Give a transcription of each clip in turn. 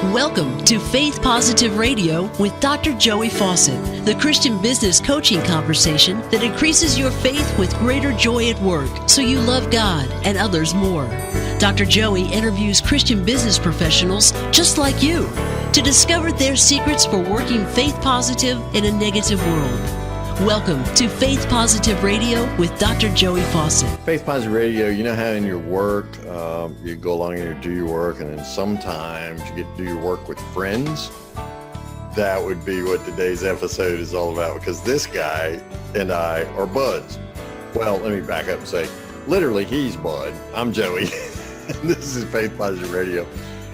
Welcome to Faith Positive Radio with Dr. Joey Fawcett, the Christian business coaching conversation that increases your faith with greater joy at work so you love God and others more. Dr. Joey interviews Christian business professionals just like you to discover their secrets for working faith positive in a negative world. Welcome to Faith Positive Radio with Dr. Joey Fawcett. Faith Positive Radio, you know how in your work, you go along and you do your work, and then sometimes you get to do your work with friends. That would be what today's episode is all about, because this guy and I are buds. Well, let me back up and say, literally, he's Bud. I'm Joey. This is Faith Positive Radio.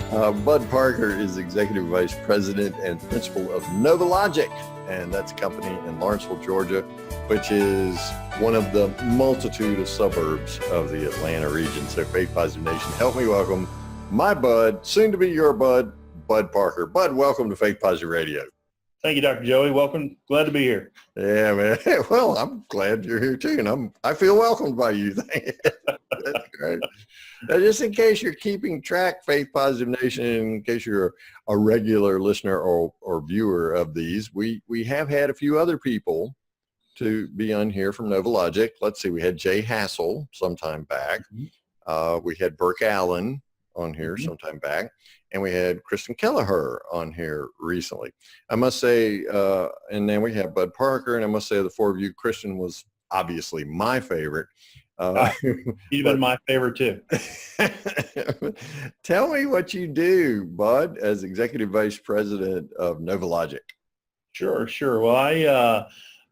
Bud Parker is Executive Vice President and Principal of Novologic, and that's a company in Lawrenceville, Georgia, which is one of the multitude of suburbs of the Atlanta region. So Faith Positive Nation, help me welcome my bud, soon to be your bud, Bud Parker. Bud, welcome to Faith Positive Radio. Thank you, Dr. Joey. Welcome. Glad to be here. Yeah, man. Well, I'm glad you're here too, and I feel welcomed by you. That's great. Now, just in case you're keeping track, Faith Positive Nation, in case you're a regular listener or viewer of these, we have had a few other people to be on here from Novologic. Let's see, we had Jay Hassel sometime back. We had Burke Allen on here sometime back. And we had Kristen Kelleher on here recently. I must say, and then we have Bud Parker, and I must say, the four of you, Kristen was obviously my favorite. You've been my favorite too. Tell me what you do, Bud, as Executive Vice President of Novologic. Sure. Well,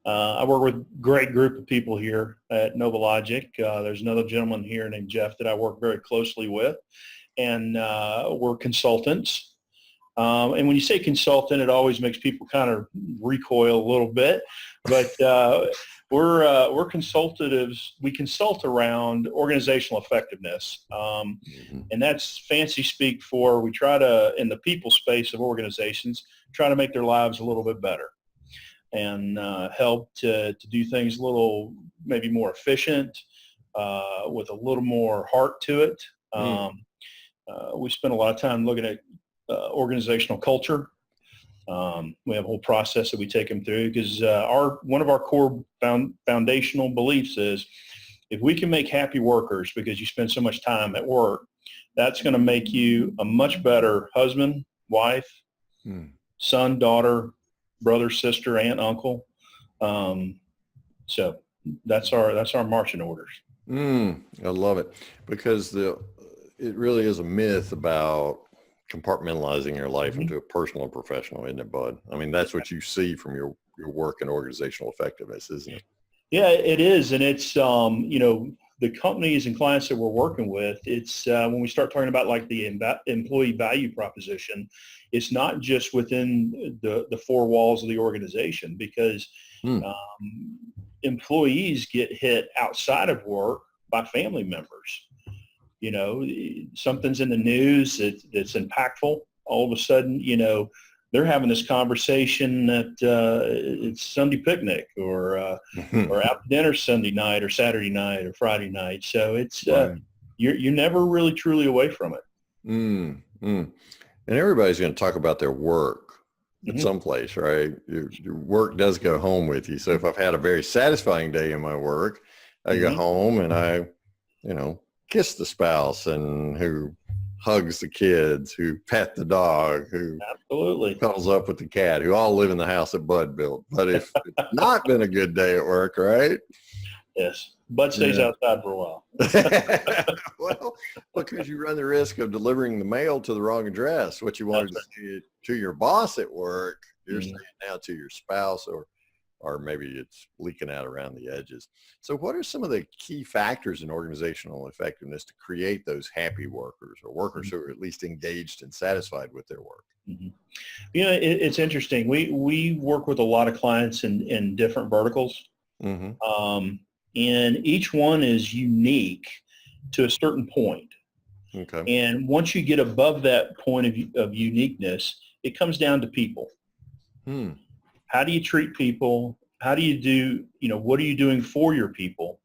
I work with a great group of people here at Novologic. There's another gentleman here named Jeff that I work very closely with. And we're consultants. And when you say consultant, it always makes people kind of recoil a little bit. But we're consultatives. We consult around organizational effectiveness. And that's fancy speak for we try to, in the people space of organizations, try to make their lives a little bit better and help to do things a little maybe more efficient, with a little more heart to it. We spend a lot of time looking at organizational culture. We have a whole process that we take them through because one of our core foundational beliefs is if we can make happy workers because you spend so much time at work, that's going to make you a much better husband, wife, son, daughter, brother, sister, aunt, uncle. So that's our marching orders. I love it because it really is a myth about compartmentalizing your life into a personal and professional, isn't it, Bud? I mean, that's what you see from your work in organizational effectiveness, isn't it? Yeah, it is. And it's, the companies and clients that we're working with, it's when we start talking about like the employee value proposition, it's not just within the four walls of the organization because employees get hit outside of work by family members. Something's in the news that's impactful. All of a sudden, they're having this conversation that it's Sunday picnic or out to dinner Sunday night or Saturday night or Friday night. So it's right. You're never really truly away from it. And everybody's going to talk about their work at some place, right? Your work does go home with you. So if I've had a very satisfying day in my work, I go home and I, kiss the spouse and who hugs the kids, who pet the dog, who absolutely cuddles up with the cat, who all live in the house that Bud built. But if it's not been a good day at work, right? Yes. Bud stays outside for a while. Well, because you run the risk of delivering the mail to the wrong address. What you wanted to say to your boss at work, you're saying now to your spouse or maybe it's leaking out around the edges. So what are some of the key factors in organizational effectiveness to create those happy workers or workers who are at least engaged and satisfied with their work? It's interesting. We work with a lot of clients in different verticals. And each one is unique to a certain point. Okay. And once you get above that point of uniqueness, it comes down to people. How do you treat people? How do you do, what are you doing for your people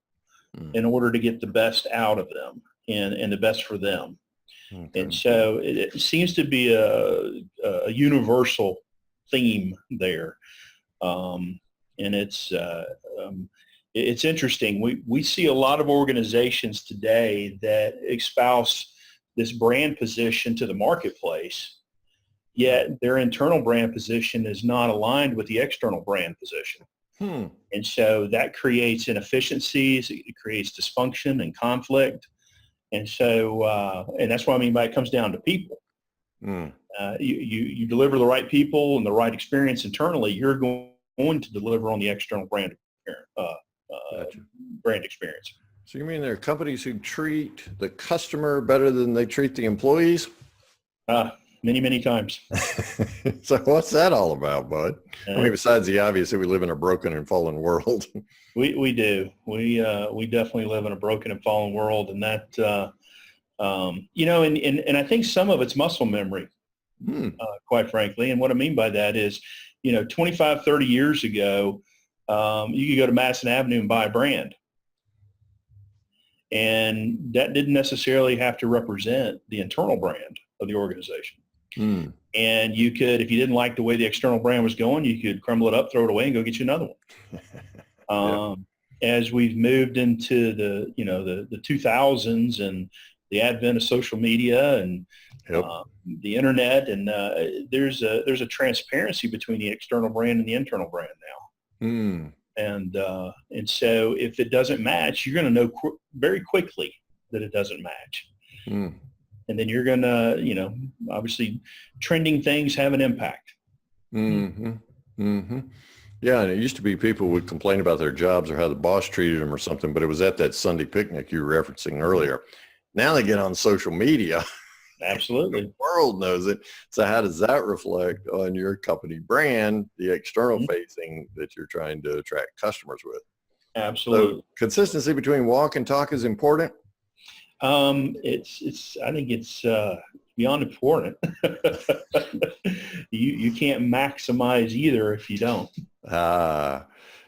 in order to get the best out of them and the best for them? Okay. And so it seems to be a universal theme there. And it's interesting. We see a lot of organizations today that espouse this brand position to the marketplace, yet their internal brand position is not aligned with the external brand position. And so that creates inefficiencies, it creates dysfunction and conflict. And so, and that's what I mean by it comes down to people. You deliver the right people and the right experience internally, you're going to deliver on the external brand brand experience. So you mean there are companies who treat the customer better than they treat the employees? Many, many times. So what's that all about, bud? I mean, besides the obvious that we live in a broken and fallen world. We do. We definitely live in a broken and fallen world, and that, and I think some of it's muscle memory, quite frankly. And what I mean by that is, 25, 30 years ago, you could go to Madison Avenue and buy a brand. And that didn't necessarily have to represent the internal brand of the organization. And you could, if you didn't like the way the external brand was going, you could crumble it up, throw it away, and go get you another one. As we've moved into the 2000s and the advent of social media and the internet, and there's a transparency between the external brand and the internal brand now. And so if it doesn't match, you're going to know very quickly that it doesn't match. And then you're going to, obviously trending things have an impact. Yeah, and it used to be people would complain about their jobs or how the boss treated them or something, but it was at that Sunday picnic you were referencing earlier. Now they get on social media. Absolutely. The world knows it. So how does that reflect on your company brand, the external facing that you're trying to attract customers with? Absolutely. So consistency between walk and talk is important. I think it's beyond important. You can't maximize either if you don't.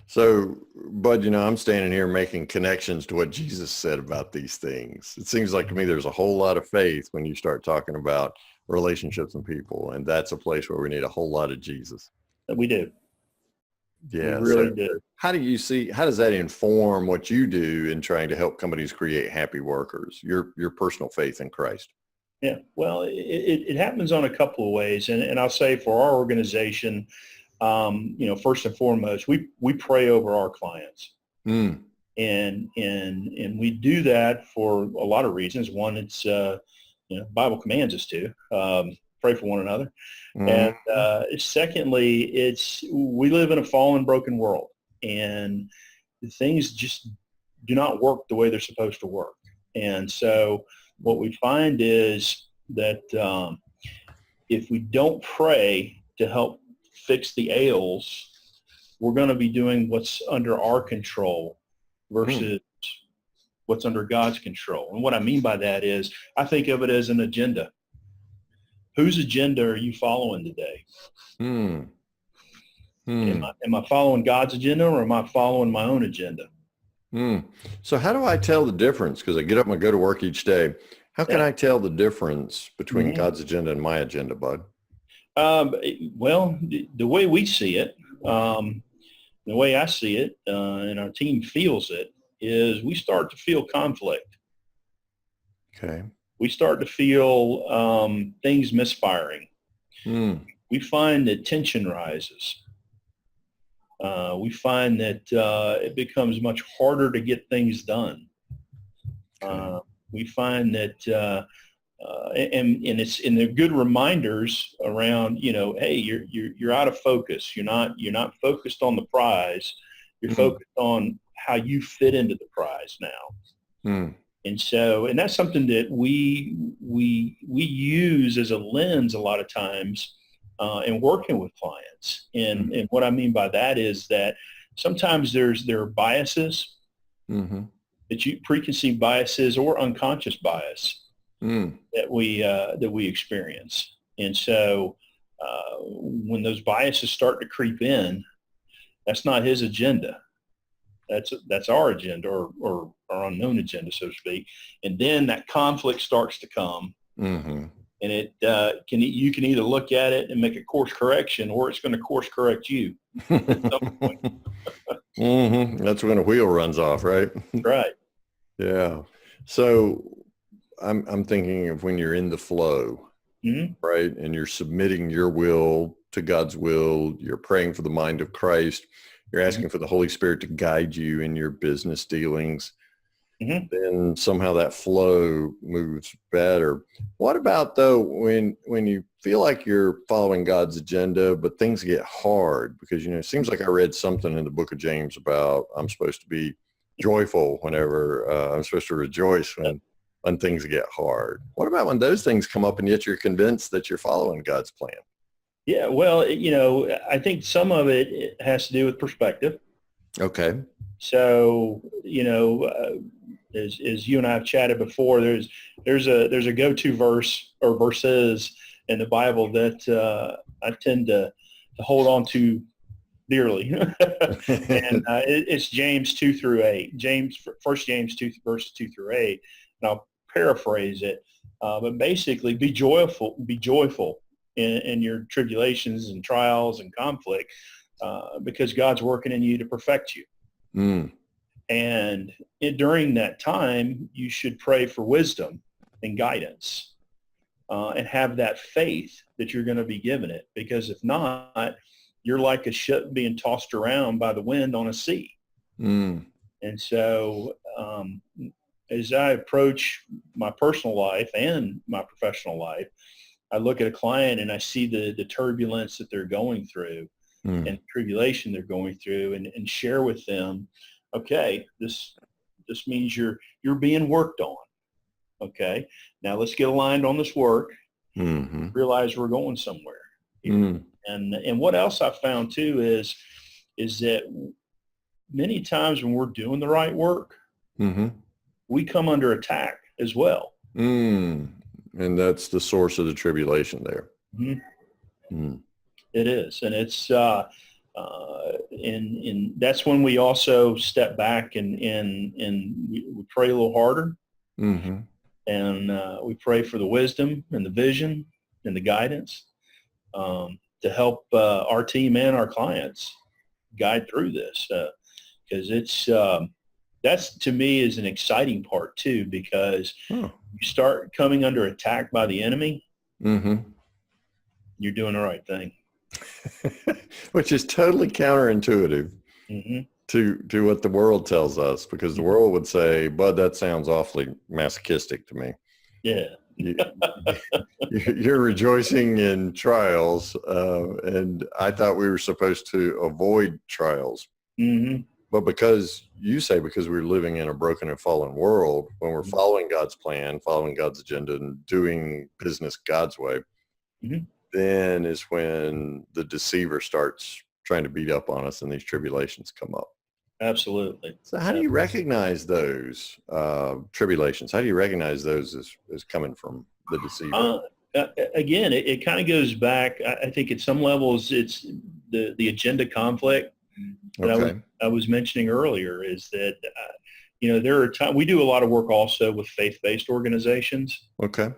So, Bud, I'm standing here making connections to what Jesus said about these things. It seems like to me there's a whole lot of faith when you start talking about relationships and people, and that's a place where we need a whole lot of Jesus. We do. Yeah, we really do. How does that inform what you do in trying to help companies create happy workers, your personal faith in Christ? Yeah, well, it happens on a couple of ways. And I'll say for our organization, first and foremost, we pray over our clients. And we do that for a lot of reasons. One, it's, Bible commands us to pray for one another. And secondly, we live in a fallen, broken world, and things just do not work the way they're supposed to work. And so what we find is that if we don't pray to help fix the ails, we're going to be doing what's under our control versus what's under God's control. And what I mean by that is I think of it as an agenda. Whose agenda are you following today? Am I following God's agenda, or am I following my own agenda? So how do I tell the difference? Because I get up and I go to work each day. How can I tell the difference between God's agenda and my agenda, Bud? Well, the way we see it, the way I see it, and our team feels it, is we start to feel conflict. Okay. We start to feel things misfiring. We find that tension rises. We find that it becomes much harder to get things done. We find that, and they're good reminders around, hey, you're out of focus. You're not focused on the prize. You're focused on how you fit into the prize now. And so, and that's something that we use as a lens a lot of times in working with clients. And what I mean by that is that sometimes there are biases, preconceived biases or unconscious bias that we experience. And so when those biases start to creep in, that's not his agenda. That's our agenda or our unknown agenda, so to speak. And then that conflict starts to come. Mm-hmm. And you can either look at it and make a course correction, or it's going to course correct you at some point. Mm-hmm. That's when a wheel runs off, right? Right. Yeah. So I'm thinking of when you're in the flow, Mm-hmm. right? And you're submitting your will to God's will. You're praying for the mind of Christ. You're asking for the Holy Spirit to guide you in your business dealings. Mm-hmm. Then somehow that flow moves better. What about though when you feel like you're following God's agenda, but things get hard? Because it seems like I read something in the book of James about I'm supposed to be joyful whenever I'm supposed to rejoice when things get hard. What about when those things come up and yet you're convinced that you're following God's plan? Yeah, well, I think some of it has to do with perspective. Okay. So, as you and I have chatted before, there's a go-to verse or verses in the Bible that I tend to hold on to dearly, and it's James 2-8. First James 2 verses 2-8, and I'll paraphrase it, but basically, be joyful in your tribulations and trials and conflict, because God's working in you to perfect you. Mm. And during that time, you should pray for wisdom and guidance, and have that faith that you're going to be given it. Because if not, you're like a ship being tossed around by the wind on a sea. Mm. And so as I approach my personal life and my professional life, I look at a client and I see the turbulence that they're going through and tribulation they're going through, and share with them, okay, this means you're being worked on. Okay, now let's get aligned on this work. Mm-hmm. Realize we're going somewhere. Mm. And what else I found too is that many times when we're doing the right work, Mm-hmm. we come under attack as well. Mm. And that's the source of the tribulation there. Mm-hmm. Mm. It is, and it's and that's when we also step back and we pray a little harder, Mm-hmm. and we pray for the wisdom and the vision and the guidance, to help our team and our clients guide through this, because it's that's, to me, is an exciting part too, because you start coming under attack by the enemy, Mm-hmm. you're doing the right thing. Which is totally counterintuitive Mm-hmm. to what the world tells us, because the world would say, Bud, that sounds awfully masochistic to me. Yeah. You're rejoicing in trials, and I thought we were supposed to avoid trials. Mm-hmm. But because we're living in a broken and fallen world, when we're following God's plan, following God's agenda, and doing business God's way, Mm-hmm. then is when the deceiver starts trying to beat up on us and these tribulations come up. Absolutely. So how do you recognize those tribulations? How do you recognize those as coming from the deceiver? Again, it kind of goes back. I think at some levels it's the agenda conflict that Okay. I was mentioning earlier, is that there are times we do a lot of work also with faith-based organizations. Okay.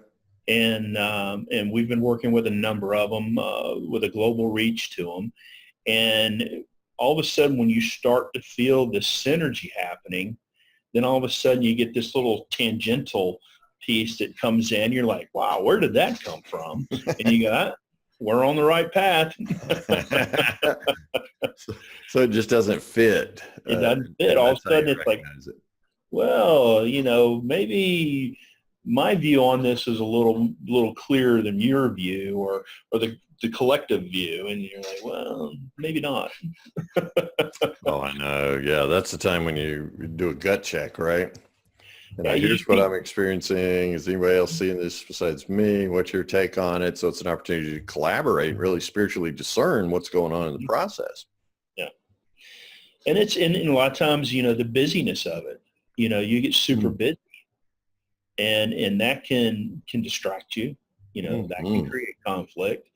And we've been working with a number of them with a global reach to them. And all of a sudden, when you start to feel this synergy happening, then all of a sudden you get this little tangential piece that comes in. You're like, wow, where did that come from? And you go, we're on the right path. So it just doesn't fit. It doesn't fit. All of a sudden it's like, well, maybe my view on this is a little clearer than your view, or the collective view. And you're like, well, maybe not. Oh, I know. Yeah, that's the time when you do a gut check, right? And Yeah, here's what I'm experiencing. Is anybody else seeing this besides me? What's your take on it? So it's an opportunity to collaborate, really spiritually discern what's going on in the process. Yeah. And it's in a lot of times, the busyness of it, you get super busy, and that can distract you, that can create conflict.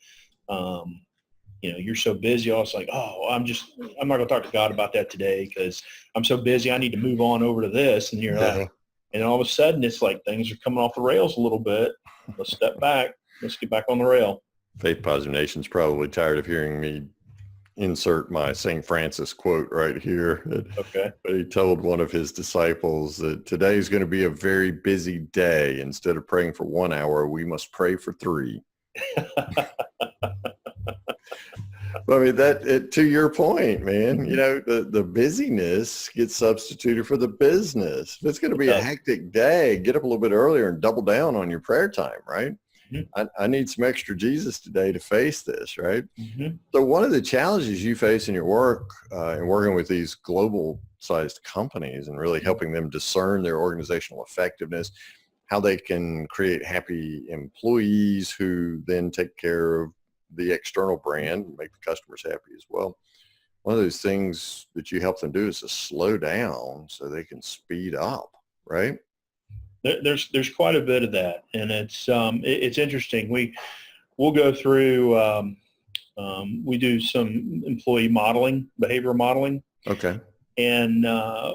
You're so busy, also like, oh, I'm not going to talk to God about that today because I'm so busy. I need to move on over to this. And you're like, And all of a sudden, it's like things are coming off the rails a little bit. Let's step back. Let's get back on the rail. Faith Positive Nation's probably tired of hearing me insert my St. Francis quote right here. Okay. But he told one of his disciples that today is going to be a very busy day. Instead of praying for 1 hour, we must pray for 3. I mean, to your point, man, the busyness gets substituted for the business. If it's going to be a hectic day, get up a little bit earlier and double down on your prayer time, right? Mm-hmm. I need some extra Jesus today to face this, right? Mm-hmm. So one of the challenges you face in your work and working with these global sized companies and really helping them discern their organizational effectiveness, how they can create happy employees who then take care of the external brand and make the customers happy as well. One of those things that you help them do is to slow down so they can speed up, right? There's quite a bit of that, and it's interesting. We'll go through. We do some employee modeling, behavior modeling. Okay. And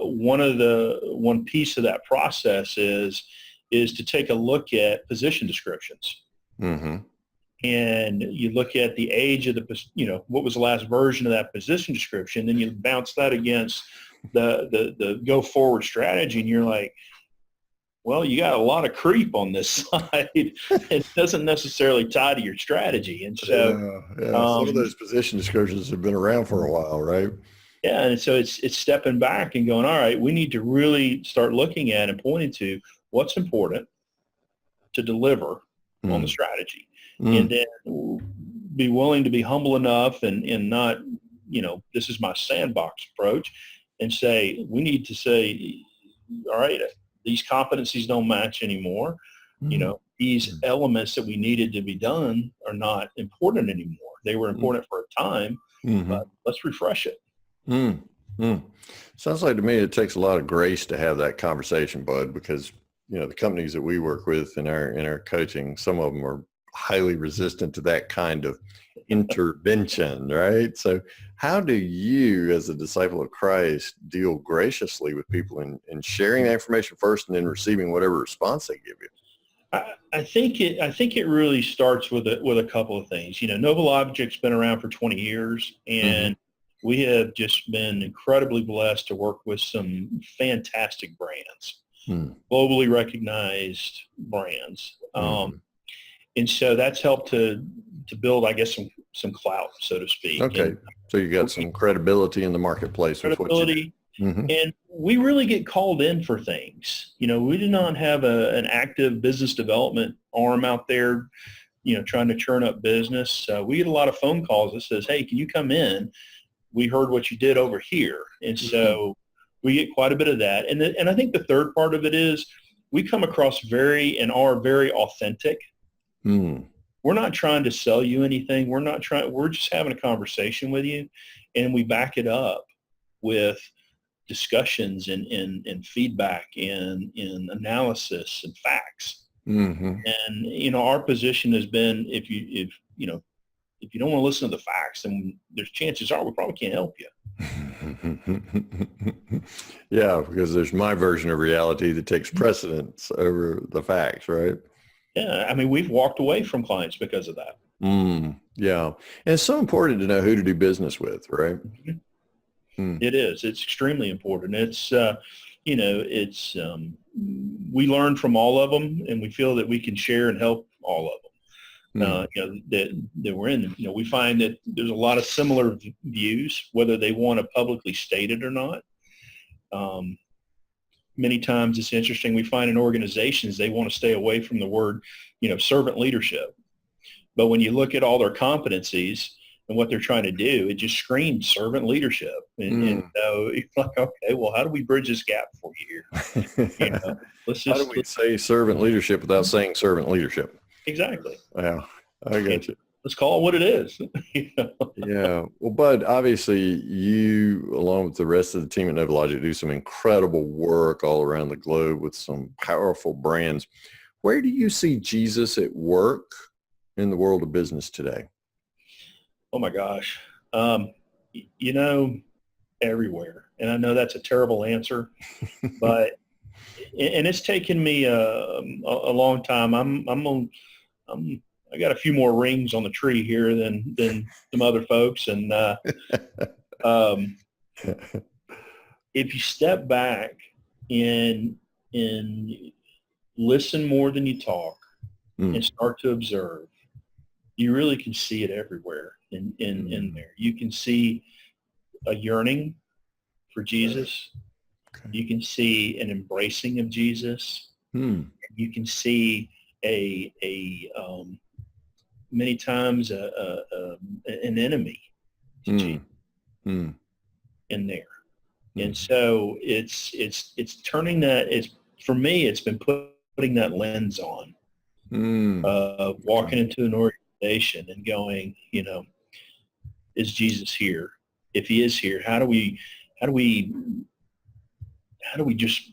one piece of that process is to take a look at position descriptions. Mm-hmm. And you look at the age of what was the last version of that position description, then you bounce that against the go forward strategy, and you're like, well, you got a lot of creep on this side. It doesn't necessarily tie to your strategy. And so some of those position descriptions have been around for a while, right? Yeah. And so it's stepping back and going, all right, we need to really start looking at and pointing to what's important to deliver on the strategy. And then be willing to be humble enough and not, this is my sandbox approach, and we need to say, all right, these competencies don't match anymore. These elements that we needed to be done are not important anymore. They were important for a time, but let's refresh it. Sounds like to me it takes a lot of grace to have that conversation, Bud, because the companies that we work with in our coaching, some of them are highly resistant to that kind of intervention, right? So how do you, as a disciple of Christ, deal graciously with people in sharing that information first and then receiving whatever response they give you? I think it really starts with a couple of things. Novologic's been around for 20 years, and we have just been incredibly blessed to work with some fantastic brands, globally recognized brands. And so that's helped to build, I guess, some clout, so to speak. Okay. And so you got some credibility in the marketplace. Credibility. And we really get called in for things. We do not have an active business development arm out there, trying to churn up business. We get a lot of phone calls that says, hey, can you come in? We heard what you did over here. And so we get quite a bit of that. And I think the third part of it is we come across are very authentic. We're not trying to sell you anything. We're just having a conversation with you, and we back it up with discussions and feedback and analysis and facts. And, our position has been, if you don't want to listen to the facts, then there's chances are we probably can't help you. Yeah, because there's my version of reality that takes precedence over the facts, right? Yeah, I mean, we've walked away from clients because of that. Yeah, and it's so important to know who to do business with, right? It is. It's extremely important. It's, we learn from all of them, and we feel that we can share and help all of them. That we're in. We find that there's a lot of similar views, whether they want to publicly state it or not. Many times it's interesting. We find in organizations, they want to stay away from the word, servant leadership. But when you look at all their competencies and what they're trying to do, it just screams servant leadership. And so it's like, okay, well, how do we bridge this gap for you here? How do we say servant leadership without saying servant leadership? Exactly. Yeah, I got you. Let's call it what it is. Yeah. Well, Bud, obviously you, along with the rest of the team at Novologic, do some incredible work all around the globe with some powerful brands. Where do you see Jesus at work in the world of business today? Oh my gosh. Everywhere. And I know that's a terrible answer, but And it's taken me a long time. I got a few more rings on the tree here than some other folks. And um, if you step back and listen more than you talk and start to observe, you really can see it everywhere in there. You can see a yearning for Jesus. Okay. You can see an embracing of Jesus. You can see many times an enemy to Jesus in there. And so it's turning that, for me, it's been putting that lens on, walking into an organization and going, is Jesus here? If he is here, how do we just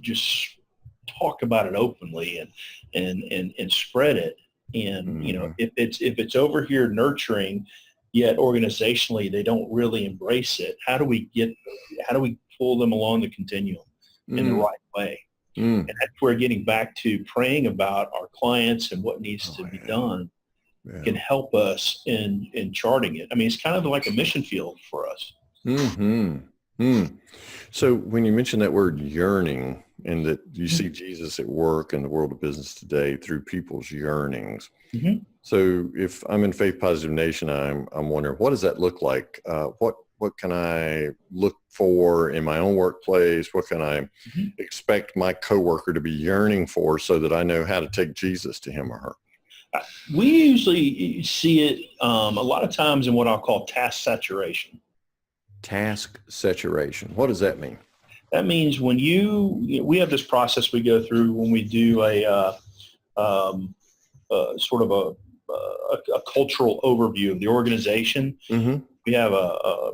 talk about it openly and spread it? And if it's over here nurturing, yet organizationally they don't really embrace it, how do we pull them along the continuum in the right way? And that's where getting back to praying about our clients and what needs to be done can help us in charting it. I mean, it's kind of like a mission field for us. So when you mention that word yearning, and that you see Jesus at work in the world of business today through people's yearnings. So if I'm in Faith Positive Nation, I'm wondering, what does that look like? What can I look for in my own workplace? What can I expect my coworker to be yearning for so that I know how to take Jesus to him or her? We usually see it a lot of times in what I'll call task saturation. Task saturation. What does that mean? That means when we have this process we go through when we do a sort of a cultural overview of the organization. We have a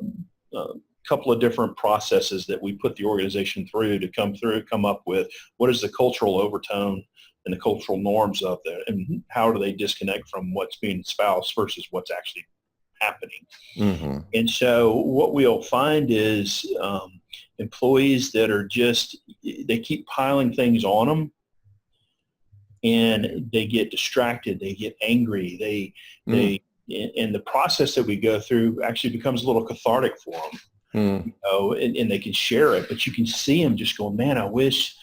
couple of different processes that we put the organization through to come up with what is the cultural overtone and the cultural norms of that, and how do they disconnect from what's being espoused versus what's actually happening. And so what we'll find is employees that are they keep piling things on them, and they get distracted, they get angry, and the process that we go through actually becomes a little cathartic for them, and they can share it, but you can see them just going, man, I wish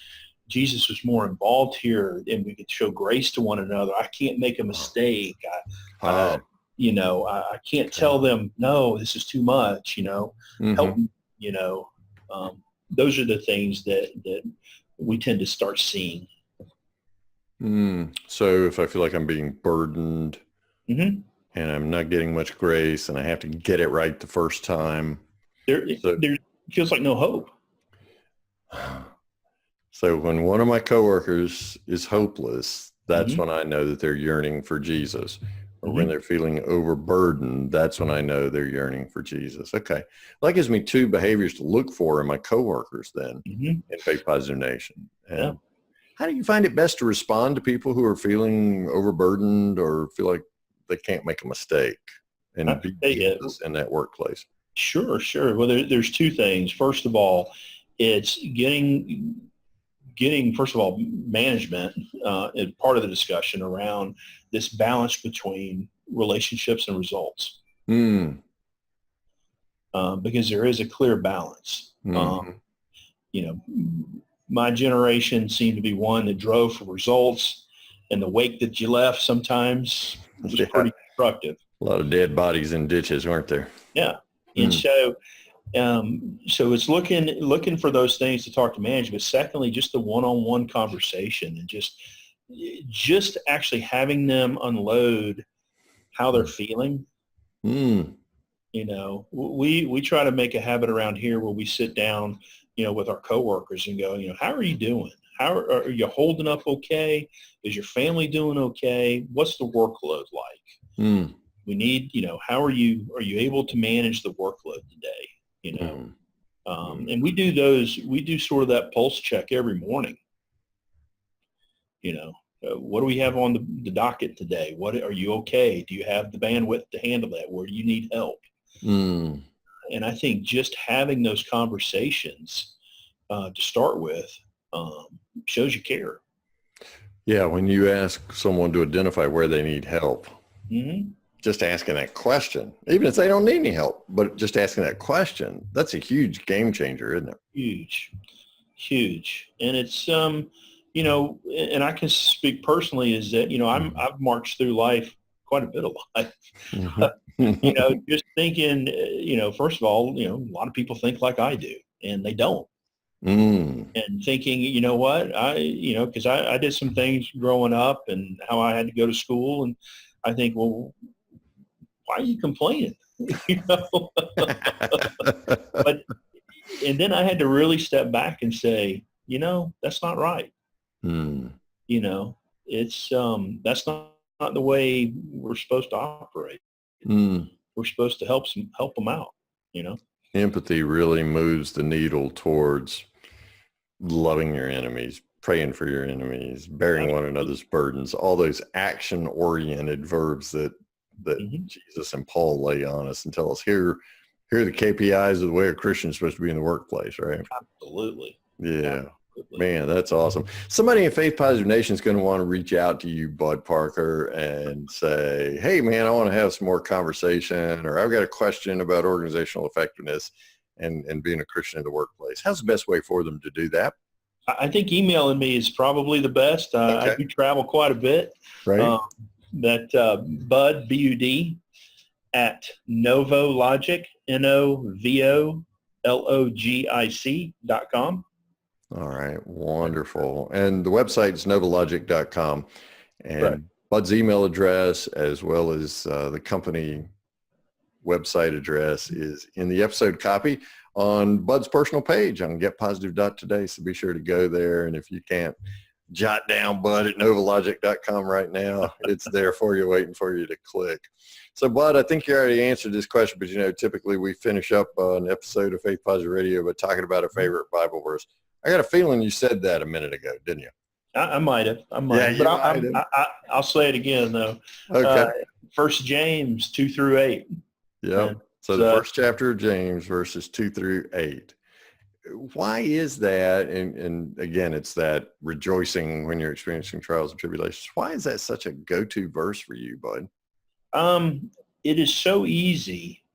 Jesus was more involved here and we could show grace to one another. I can't make a mistake. I can't tell them, no, this is too much, help me, those are the things that we tend to start seeing. So if I feel like I'm being burdened and I'm not getting much grace and I have to get it right the first time. There feels like no hope. So when one of my coworkers is hopeless, that's when I know that they're yearning for Jesus. Or when they're feeling overburdened, that's when I know they're yearning for Jesus. Okay. Well, that gives me two behaviors to look for in my coworkers then in Faith Positive Nation. And how do you find it best to respond to people who are feeling overburdened or feel like they can't make a mistake and be Jesus in that workplace? Sure. Well, there's two things. First of all, it's getting first of all, management is part of the discussion around this balance between relationships and results. Because there is a clear balance. My generation seemed to be one that drove for results, and the wake that you left sometimes was pretty destructive. A lot of dead bodies in ditches, weren't there? Yeah. And so it's looking for those things to talk to management. Secondly, just the one-on-one conversation and just actually having them unload how they're feeling. We try to make a habit around here where we sit down, with our coworkers and go, how are you doing? How are you holding up okay? Is your family doing okay? What's the workload like? We need, how are you able to manage the workload today? And we do sort of that pulse check every morning. What do we have on the docket today? Are you okay? Do you have the bandwidth to handle that? Where do you need help? And I think just having those conversations to start with shows you care. Yeah, when you ask someone to identify where they need help, Mm-hmm. just asking that question, even if they don't need any help, but just asking that question, that's a huge game changer, isn't it? Huge. And it's, and I can speak personally is that, I've marched through life, quite a bit of life, just thinking, first of all, a lot of people think like I do, and they don't. And thinking, you know what, because I did some things growing up and how I had to go to school. And I think, well, why are you complaining? But, and then I had to really step back and say, that's not right. It's, that's not the way we're supposed to operate. We're supposed to help them out, Empathy really moves the needle towards loving your enemies, praying for your enemies, bearing one another's burdens, all those action-oriented verbs that Jesus and Paul lay on us and tell us, here are the KPIs of the way a Christian is supposed to be in the workplace, right? Absolutely. Yeah. Man, that's awesome. Somebody in Faith Positive Nation is going to want to reach out to you, Bud Parker, and say, hey, man, I want to have some more conversation, or I've got a question about organizational effectiveness and being a Christian in the workplace. How's the best way for them to do that? I think emailing me is probably the best. Okay. I do travel quite a bit. Right. Bud, B-U-D, at Novologic, Novologic.com. All right. Wonderful. And the website is novologic.com. And right. Bud's email address, as well as the company website address, is in the episode copy on Bud's personal page on getpositive.today. So be sure to go there. And if you can't jot down Bud at novologic.com right now, it's there for you, waiting for you to click. So Bud, I think you already answered this question, but typically we finish up an episode of Faith Positive Radio by talking about a favorite Bible verse. I got a feeling you said that a minute ago, didn't you? I might have. Yeah, but I'll say it again, though. Okay. 1 James 2-8. Yep. So the first chapter of James, verses 2-8. Why is that? And again, it's that rejoicing when you're experiencing trials and tribulations. Why is that such a go-to verse for you, Bud? It is so easy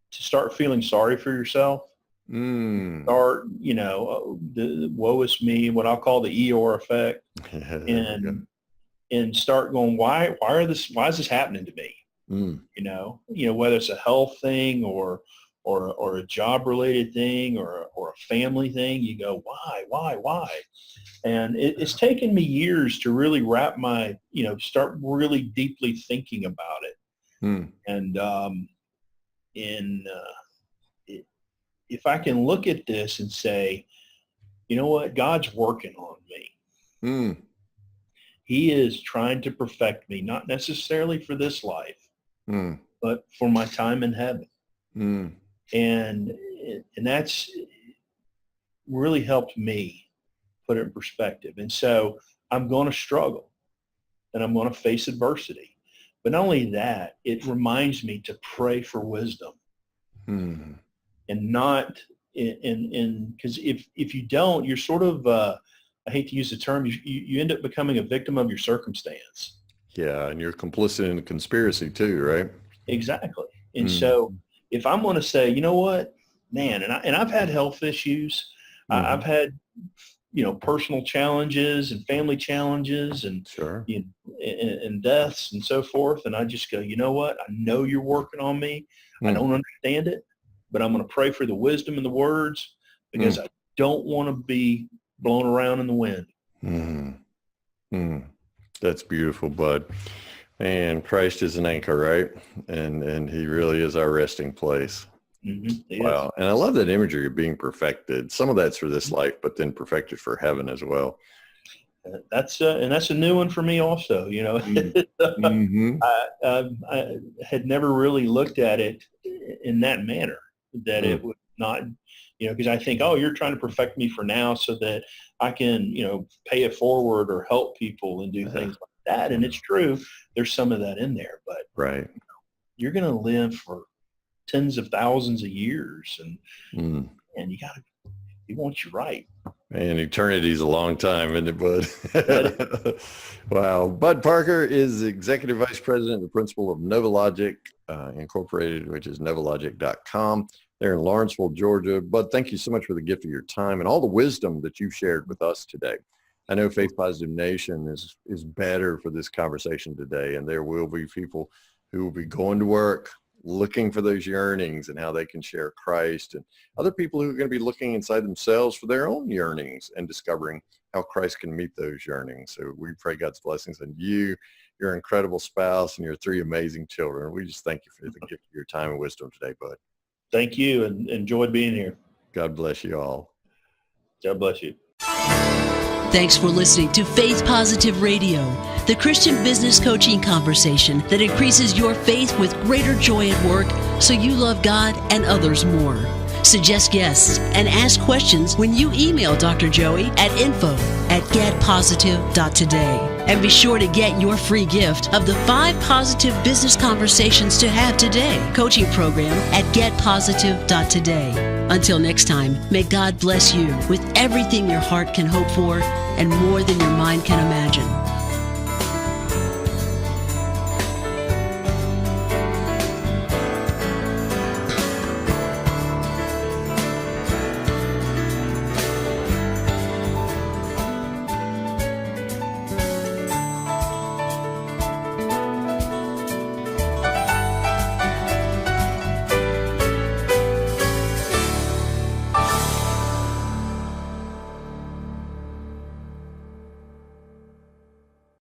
to start feeling sorry for yourself. Start, the woe is me, what I'll call the Eeyore effect, and start going, why is this happening to me? Whether it's a health thing or a job related thing or a family thing, you go, why? And it's taken me years to really wrap start really deeply thinking about it. And if I can look at this and say, you know what, God's working on me. He is trying to perfect me, not necessarily for this life, but for my time in heaven. And that's really helped me put it in perspective. And so I'm going to struggle and I'm going to face adversity. But not only that, it reminds me to pray for wisdom. And not because if you don't, you're sort of, I hate to use the term, you end up becoming a victim of your circumstance. Yeah, and you're complicit in a conspiracy too, right? Exactly. And so if I'm going to say, you know what, man, and I've had health issues, I've had, personal challenges and family challenges and and deaths and so forth, and I just go, you know what, I know you're working on me. I don't understand it, but I'm going to pray for the wisdom and the words because I don't want to be blown around in the wind. That's beautiful, Bud. And Christ is an anchor, right? And he really is our resting place. Wow. And I love that imagery of being perfected. Some of that's for this life, but then perfected for heaven as well. That's a new one for me also. I had never really looked at it in that manner, that it would not, because I think, oh, you're trying to perfect me for now so that I can, pay it forward or help people and do things like that. And it's true, there's some of that in there, but you're going to live for tens of thousands of years, and you He wants you right. Man, eternity is a long time, isn't it, Bud? Wow. Bud Parker is Executive Vice President and Principal of Novologic Incorporated, which is novologic.com. They're in Lawrenceville, Georgia. Bud, thank you so much for the gift of your time and all the wisdom that you've shared with us today. I know Faith Positive Nation is better for this conversation today, and there will be people who will be going to work, looking for those yearnings and how they can share Christ, and other people who are going to be looking inside themselves for their own yearnings and discovering how Christ can meet those yearnings. So we pray God's blessings on you, your incredible spouse, and your 3 amazing children. We just thank you for the gift of your time and wisdom today, Bud. Thank you, and enjoyed being here. God bless you all. God bless you. Thanks for listening to Faith Positive Radio, the Christian business coaching conversation that increases your faith with greater joy at work so you love God and others more. Suggest guests and ask questions when you email Dr. Joey at info@getpositive.today. And be sure to get your free gift of the 5 positive business conversations to have today coaching program at getpositive.today. Until next time, may God bless you with everything your heart can hope for and more than your mind can imagine.